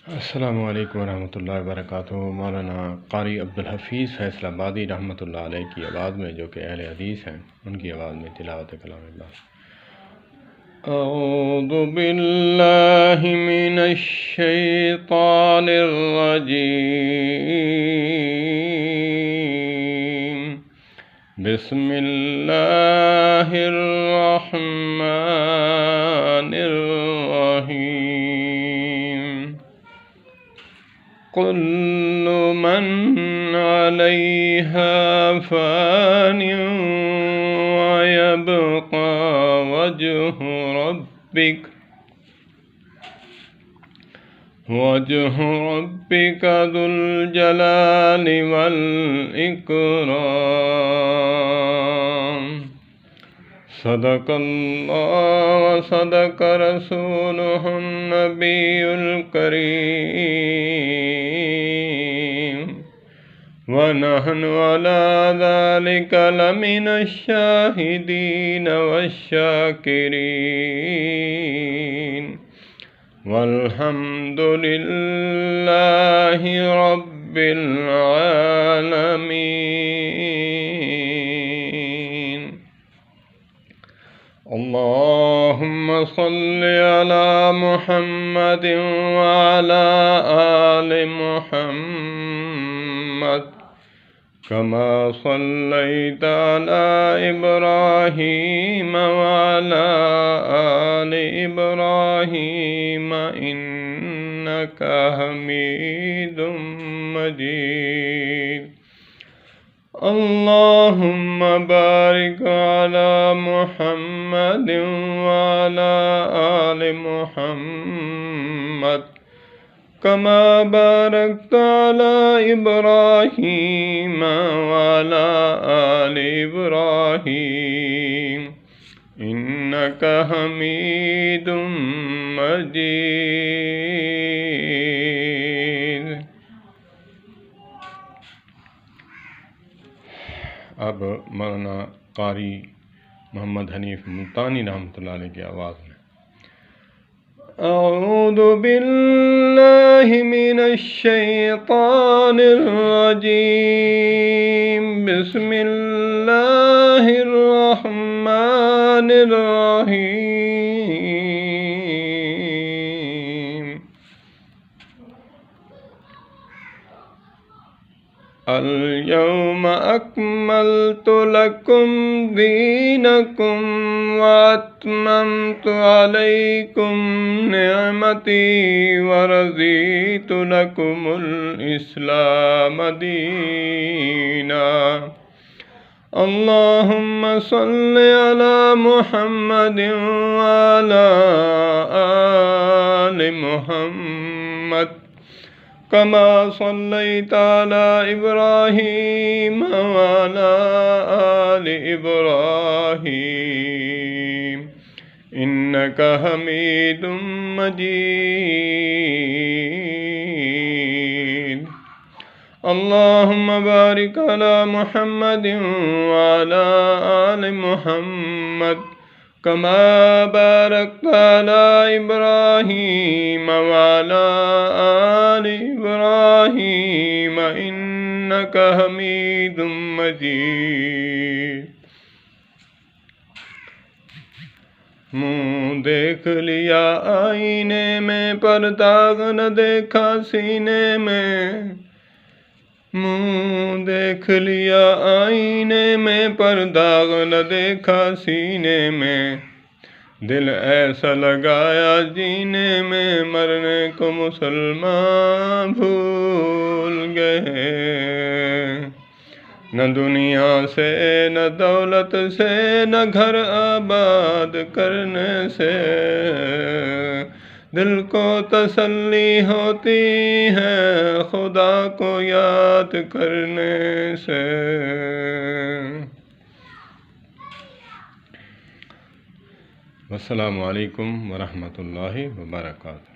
अस्सलामु अलैकुम वरहमतुल्लाहि वबरकातुहू। मौलाना قاری عبدالحفیظ फैसल आबादी रहमतुल्लाह अलैह की आवाज़ में, जो कि अहले हदीस हैं, उनकी आवाज़ में तिलावत कलाम अल्लाह। अऊज़ु बिल्लाहि मिनश शैतानिर रजीम। बिस्मिल्लाहिर रहमानिर रहीम। कुल्लु मन अलैहा फ़ान व यब्क़ा वजहु रब्बिका ज़ुल जलाली वल इकराम। सदक़ल्लाहु व सदक़ रसूलुहुन नबियुल करीम व नहनु अला ज़ालिका लमिनश शाहिदीन वश्शाकिरीन वल्हम्दुलिल्लाहि रब्बिल आलमीन। अल्लाहुम्मा सल्लि अला मुहम्मद व अला आलि मुहम्मद कमा सल्लैता अला इब्राहीम व अला आलि इब्राहीम इन्नका हमीदुम मजीद। अल्लाहुम्मा बारिक अला मुहम्मद व अला आलि मुहम्मद कमा बारकता अला इब्राहीम व अला आलि इब्राहीम इन्नका हमीदुम मजीद। अब मौलाना क़ारी मोहम्मद हनीफ मलतानी रहमतुल्लाह अलैह की आवाज़ में। अऊज़ु बिल्लाहि मिनश शैतानिर रजीम। बिस्मिल्लाहिर रहमानिर रहीम। अल-यौमा अक्मल्तु लकुम दीनकुम व अत्मम्तु अलैकुम निअमती व रज़ीतु लकुमुल इस्लाम दीना। अल्लाहुम्मा सल्लि अला मुहम्मद व अला आलि मुहम्मद कमा सल्लैता अला इब्राहीम व अला आलि इब्राहीम इन्नका हमीदुम मजीद। अल्लाहुम्मा बारिक अला मुहम्मद व अला आलि मुहम्मद कमा बारकता अला इब्राहीम व अला आलि इब्राहीम इन्नका हमीदुम मजीद। मुँह देख लिया आईने में पर दाग न देखा सीने में। मुँह देख लिया आईने में पर दाग न देखा सीने में। दिल ऐसा लगाया जीने में मरने को मुसलमान भूल गए। न दुनिया से न दौलत से न घर आबाद करने से दिल को तसल्ली होती है खुदा को याद करने से। अस्सलामु अलैकुम वरहमतुल्लाहि वबरकातुहू।